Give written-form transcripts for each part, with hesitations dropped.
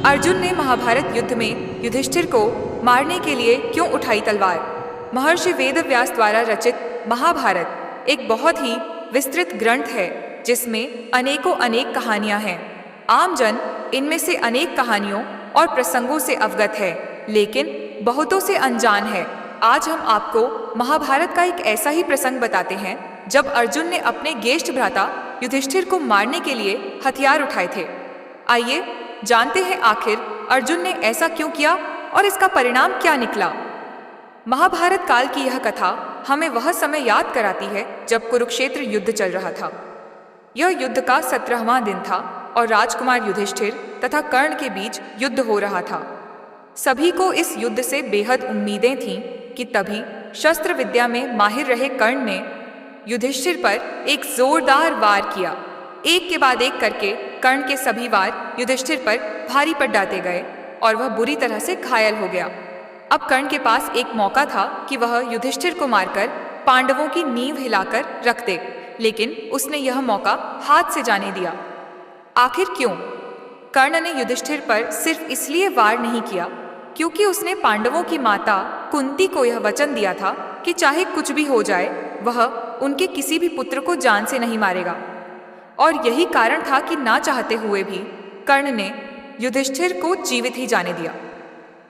अर्जुन ने महाभारत युद्ध में युधिष्ठिर को मारने के लिए क्यों उठाई तलवार? महर्षि वेदव्यास द्वारा रचित महाभारत एक बहुत ही विस्तृत ग्रंथ है जिसमें अनेक कहानियां हैं। आम जन इनमें से अनेक कहानियों और प्रसंगों से अवगत है, लेकिन बहुतों से अनजान है। आज हम आपको महाभारत का एक ऐसा ही प्रसंग बताते हैं जब अर्जुन ने अपने ज्येष्ठ भ्राता युधिष्ठिर को मारने के लिए हथियार उठाए थे। आइए जानते हैं आखिर अर्जुन ने ऐसा क्यों किया और इसका परिणाम क्या निकला। महाभारत काल की यह कथा हमें वह समय याद कराती है जब कुरुक्षेत्र युद्ध चल रहा था। यह युद्ध का 17वां दिन था और राजकुमार युधिष्ठिर तथा कर्ण के बीच युद्ध हो रहा था। सभी को इस युद्ध से बेहद उम्मीदें थीं कि तभी शस्त्र विद्या में माहिर रहे कर्ण ने युधिष्ठिर पर एक जोरदार वार किया। एक के बाद एक करके कर्ण के सभी वार युधिष्ठिर पर भारी पड़ डाले गए और वह बुरी तरह से घायल हो गया। अब कर्ण के पास एक मौका था कि वह युधिष्ठिर को मारकर पांडवों की नींव हिलाकर रख दे, लेकिन उसने यह मौका हाथ से जाने दिया। आखिर क्यों? कर्ण ने युधिष्ठिर पर सिर्फ इसलिए वार नहीं किया क्योंकि उसने पांडवों की माता कुंती को यह वचन दिया था कि चाहे कुछ भी हो जाए वह उनके किसी भी पुत्र को जान से नहीं मारेगा। और यही कारण था कि ना चाहते हुए भी कर्ण ने युधिष्ठिर को जीवित ही जाने दिया।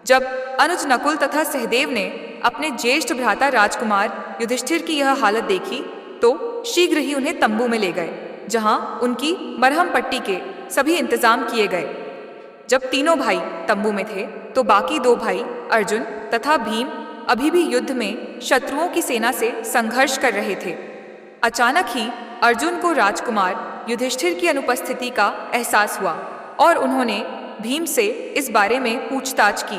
जब अनुज नकुल तथा सहदेव ने अपने ज्येष्ठ भ्राता राजकुमार युधिष्ठिर की यह हालत देखी तो शीघ्र ही उन्हें तंबू में ले गए, जहां उनकी मरहम पट्टी के सभी इंतजाम किए गए। जब तीनों भाई तंबू में थे तो बाकी दो भाई अर्जुन तथा भीम अभी भी युद्ध में शत्रुओं की सेना से संघर्ष कर रहे थे। अचानक ही अर्जुन को राजकुमार युधिष्ठिर की अनुपस्थिति का एहसास हुआ और उन्होंने भीम से इस बारे में पूछताछ की।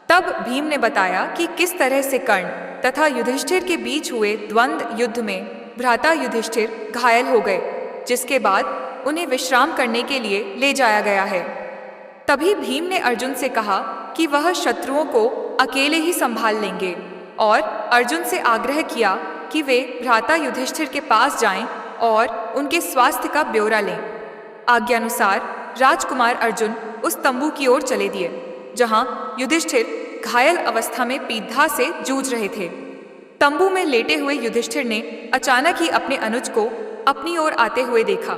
तब भीम ने बताया कि किस तरह से कर्ण तथा युधिष्ठिर के बीच हुए द्वंद्व युद्ध में भ्राता युधिष्ठिर घायल हो गए, जिसके बाद उन्हें विश्राम करने के लिए ले जाया गया है। तभी भीम ने अर्जुन से कहा कि वह शत्रुओं को अकेले ही संभाल लेंगे और अर्जुन से आग्रह किया कि वे भ्राता युधिष्ठिर के पास जाएं और उनके स्वास्थ्य का ब्यौरा लें। आज्ञानुसार राजकुमार अर्जुन उस तंबू की ओर चले दिए जहां युधिष्ठिर घायल अवस्था में पीढ़ा से जूझ रहे थे। तंबू में लेटे हुए युधिष्ठिर ने अचानक ही अपने अनुज को अपनी ओर आते हुए देखा।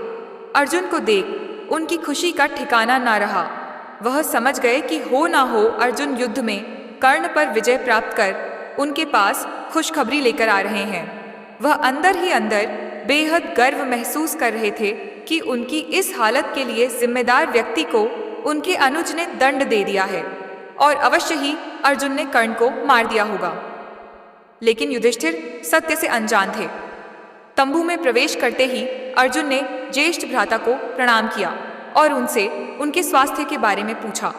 अर्जुन को देख उनकी खुशी का ठिकाना ना रहा। वह समझ गए कि हो ना हो अर्जुन युद्ध में कर्ण पर विजय प्राप्त कर उनके पास खुशखबरी लेकर आ रहे हैं। वह अंदर ही अंदर बेहद गर्व महसूस कर रहे थे कि उनकी इस हालत के लिए जिम्मेदार व्यक्ति को उनके अनुज ने दंड दे दिया है और अवश्य ही अर्जुन ने कर्ण को मार दिया होगा। लेकिन युधिष्ठिर सत्य से अनजान थे। तंबू में प्रवेश करते ही अर्जुन ने ज्येष्ठ भ्राता को प्रणाम किया और उनसे उनके स्वास्थ्य के बारे में पूछा।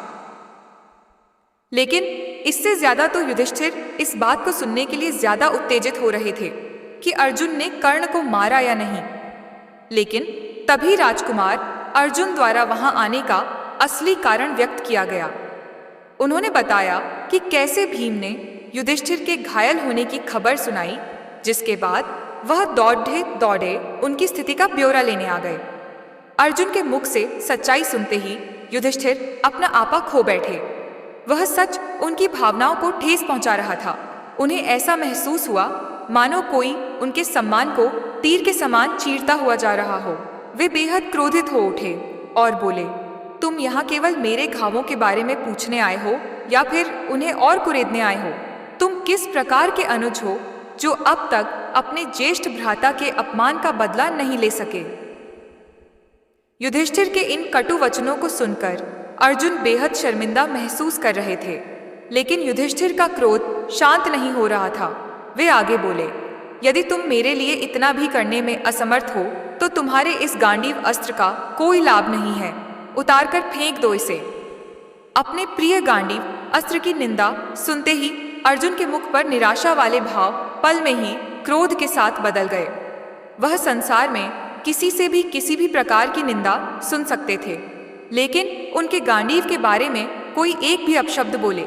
लेकिन इससे ज्यादा तो युधिष्ठिर इस बात को सुनने के लिए ज्यादा उत्तेजित हो रहे थे कि अर्जुन ने कर्ण को मारा या नहीं। लेकिन तभी राजकुमार अर्जुन द्वारा वहां आने का असली कारण व्यक्त किया गया। उन्होंने बताया कि कैसे भीम ने युधिष्ठिर के घायल होने की खबर सुनाई, जिसके बाद वह दौड़े दौड़े उनकी स्थिति का ब्यौरा लेने आ गए। अर्जुन के मुख से सच्चाई सुनते ही युधिष्ठिर अपना आपा खो बैठे। वह सच उनकी भावनाओं को ठेस पहुंचा रहा था। उन्हें ऐसा महसूस हुआ मानो कोई उनके सम्मान को तीर के समान चीरता हुआ जा रहा हो। वे बेहद क्रोधित हो उठे और बोले, तुम यहाँ केवल मेरे घावों के बारे में पूछने आए हो या फिर उन्हें और कुरेदने आए हो? तुम किस प्रकार के अनुज हो जो अब तक अपने ज्येष्ठ भ्राता के अपमान का बदला नहीं ले सके? युधिष्ठिर के इन कटु वचनों को सुनकर अर्जुन बेहद शर्मिंदा महसूस कर रहे थे, लेकिन युधिष्ठिर का क्रोध शांत नहीं हो रहा था। वे आगे बोले, यदि तुम मेरे लिए इतना भी करने में असमर्थ हो तो तुम्हारे इस गांडीव अस्त्र का कोई लाभ नहीं है। उतारकर फेंक दो इसे। अपने प्रिय गांडीव अस्त्र की निंदा सुनते ही अर्जुन के मुख पर निराशा वाले भाव पल में ही क्रोध के साथ बदल गए। वह संसार में किसी से भी किसी भी प्रकार की निंदा सुन सकते थे, लेकिन उनके गांडीव के बारे में कोई एक भी अपशब्द बोले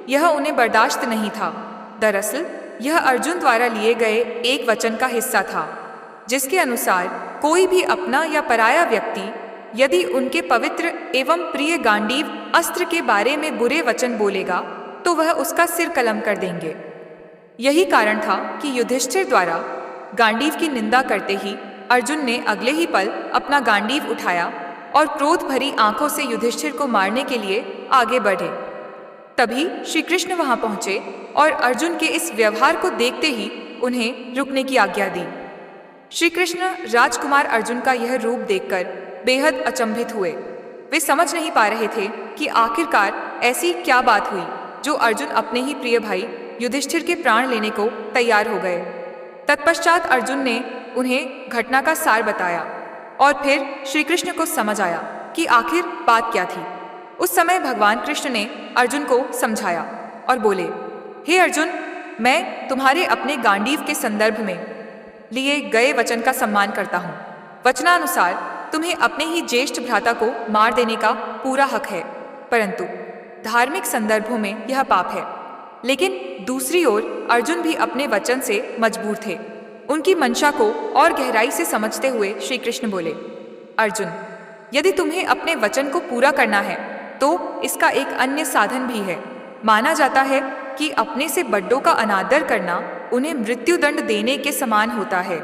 यह उन्हें बर्दाश्त नहीं था। दरअसल यह अर्जुन द्वारा लिए गए एक वचन का हिस्सा था, जिसके अनुसार कोई भी अपना या पराया व्यक्ति यदि उनके पवित्र एवं प्रिय गांडीव अस्त्र के बारे में बुरे वचन बोलेगा तो वह उसका सिर कलम कर देंगे। यही कारण था कि युधिष्ठिर द्वारा गांडीव की निंदा करते ही अर्जुन ने अगले ही पल अपना गांडीव उठाया और क्रोध भरी आंखों से युधिष्ठिर को मारने के लिए आगे बढ़े। तभी श्री कृष्ण वहां पहुंचे और अर्जुन के इस व्यवहार को देखते ही उन्हें रुकने की आज्ञा दी। श्री कृष्ण राजकुमार अर्जुन का यह रूप देखकर बेहद अचंभित हुए। वे समझ नहीं पा रहे थे कि आखिरकार ऐसी क्या बात हुई जो अर्जुन अपने ही प्रिय भाई युधिष्ठिर के प्राण लेने को तैयार हो गए। तत्पश्चात अर्जुन ने उन्हें घटना का सार बताया और फिर श्री कृष्ण को समझ आया कि आखिर बात क्या थी। उस समय भगवान कृष्ण ने अर्जुन को समझाया और बोले, हे अर्जुन, मैं तुम्हारे अपने गांडीव के संदर्भ में लिए गए वचन का सम्मान करता हूँ। वचनानुसार तुम्हें अपने ही ज्येष्ठ भ्राता को मार देने का पूरा हक है, परंतु धार्मिक संदर्भों में यह पाप है। लेकिन दूसरी ओर अर्जुन भी अपने वचन से मजबूर थे। उनकी मंशा को और गहराई से समझते हुए श्री कृष्ण बोले, अर्जुन, यदि तुम्हें अपने वचन को पूरा करना है तो इसका एक अन्य साधन भी है। माना जाता है कि अपने से बड्डों का अनादर करना उन्हें मृत्युदंड देने के समान होता है।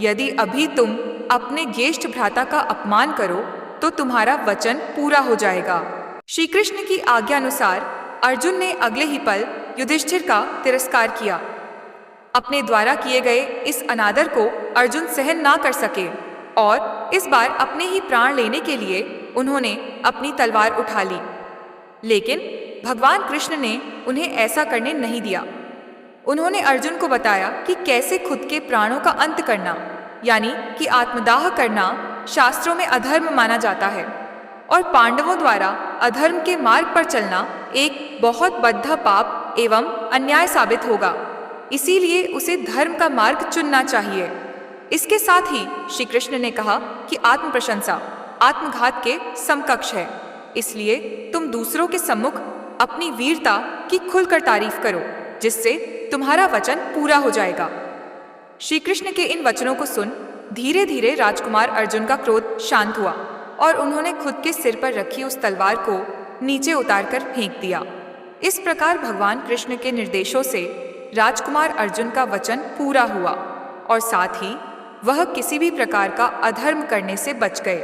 यदि अभी तुम अपने ज्येष्ठ भ्राता का अपमान करो तो तुम्हारा वचन पूरा हो जाएगा। श्री कृष्ण की आज्ञानुसार अर्जुन ने अगले ही पल युधिष्ठिर का तिरस्कार किया। अपने द्वारा किए गए इस अनादर को अर्जुन सहन ना कर सके और इस बार अपने ही प्राण लेने के लिए उन्होंने अपनी तलवार उठा ली। लेकिन भगवान कृष्ण ने उन्हें ऐसा करने नहीं दिया। उन्होंने अर्जुन को बताया कि कैसे खुद के प्राणों का अंत करना, यानी कि आत्मदाह करना, शास्त्रों में अधर्म माना जाता है और पांडवों द्वारा अधर्म के मार्ग पर चलना एक बहुत बद्ध पाप एवं अन्याय साबित होगा। इसीलिए उसे धर्म का मार्ग चुनना चाहिए। इसके साथ ही श्री कृष्ण ने कहा कि आत्म प्रशंसा आत्मघात के समकक्ष है। इसलिए तुम दूसरों के सम्मुख अपनी वीरता की खुलकर तारीफ करो, जिससे तुम्हारा वचन पूरा हो जाएगा। श्री कृष्ण के इन वचनों को सुन धीरे धीरे राजकुमार अर्जुन का क्रोध शांत हुआ और उन्होंने खुद के सिर पर रखी उस तलवार को नीचे उतारकर फेंक दिया। इस प्रकार भगवान कृष्ण के निर्देशों से राजकुमार अर्जुन का वचन पूरा हुआ और साथ ही वह किसी भी प्रकार का अधर्म करने से बच गए।